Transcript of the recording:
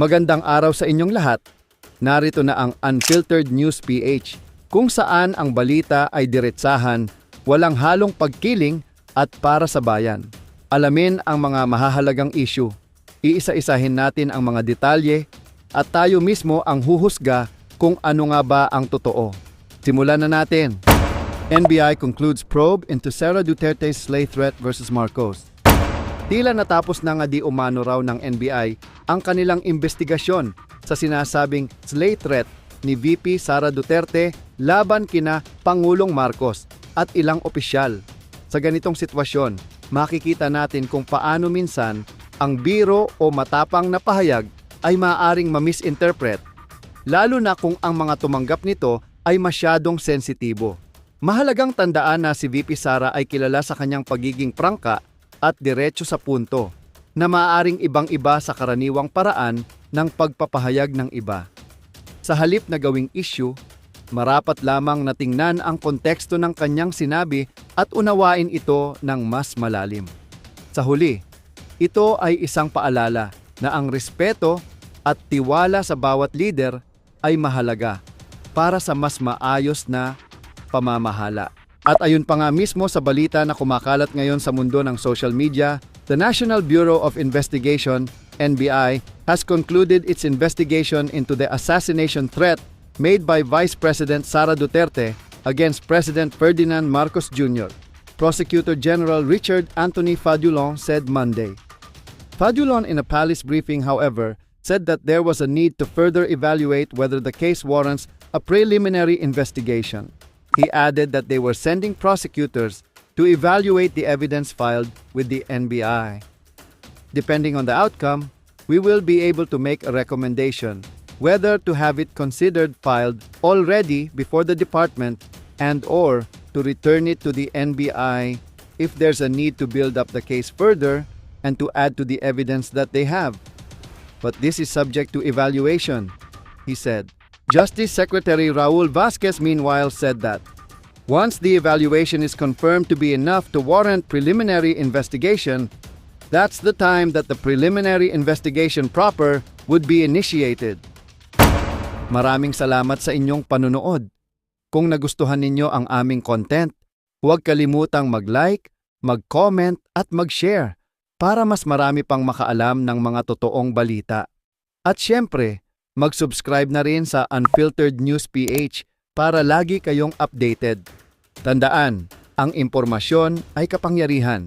Magandang araw sa inyong lahat. Narito na ang Unfiltered News PH, kung saan ang balita ay diretsahan, walang halong pagkiling at para sa bayan. Alamin ang mga mahahalagang issue. Iisa-isahin natin ang mga detalye at tayo mismo ang huhusga kung ano nga ba ang totoo. Simulan na natin. NBI concludes probe into Sara Duterte's slay threat versus Marcos. Tila natapos na nga di umano raw ng NBI ang kanilang investigasyon sa sinasabing slay threat ni VP Sara Duterte laban kina Pangulong Marcos at ilang opisyal. Sa ganitong sitwasyon, makikita natin kung paano minsan ang biro o matapang na pahayag ay maaaring ma-misinterpret, lalo na kung ang mga tumanggap nito ay masyadong sensitibo. Mahalagang tandaan na si VP Sara ay kilala sa kanyang pagiging prangka at diretso sa punto, na maaaring ibang-iba sa karaniwang paraan ng pagpapahayag ng iba. Sa halip na gawing issue, marapat lamang na tingnan ang konteksto ng kanyang sinabi at unawain ito ng mas malalim. Sa huli, ito ay isang paalala na ang respeto at tiwala sa bawat leader ay mahalaga para sa mas maayos na pamamahala. At ayun pa nga mismo sa balita na kumakalat ngayon sa mundo ng social media, the National Bureau of Investigation, NBI, has concluded its investigation into the assassination threat made by Vice President Sara Duterte against President Ferdinand Marcos Jr., Prosecutor General Richard Anthony Fadulon said Monday. Fadulon, in a palace briefing, however, said that there was a need to further evaluate whether the case warrants a preliminary investigation. He added that they were sending prosecutors to evaluate the evidence filed with the NBI. Depending on the outcome, we will be able to make a recommendation whether to have it considered filed already before the department and/or to return it to the NBI if there's a need to build up the case further and to add to the evidence that they have. But this is subject to evaluation, he said. Justice Secretary Raul Vasquez meanwhile said that once the evaluation is confirmed to be enough to warrant preliminary investigation, that's the time that the preliminary investigation proper would be initiated. Maraming salamat sa inyong panunood. Kung nagustuhan ninyo ang aming content, huwag kalimutang mag-like, mag-comment at mag-share para mas marami pang makaalam ng mga totoong balita. At syempre, mag-subscribe na rin sa Unfiltered News PH para lagi kayong updated. Tandaan, ang impormasyon ay kapangyarihan.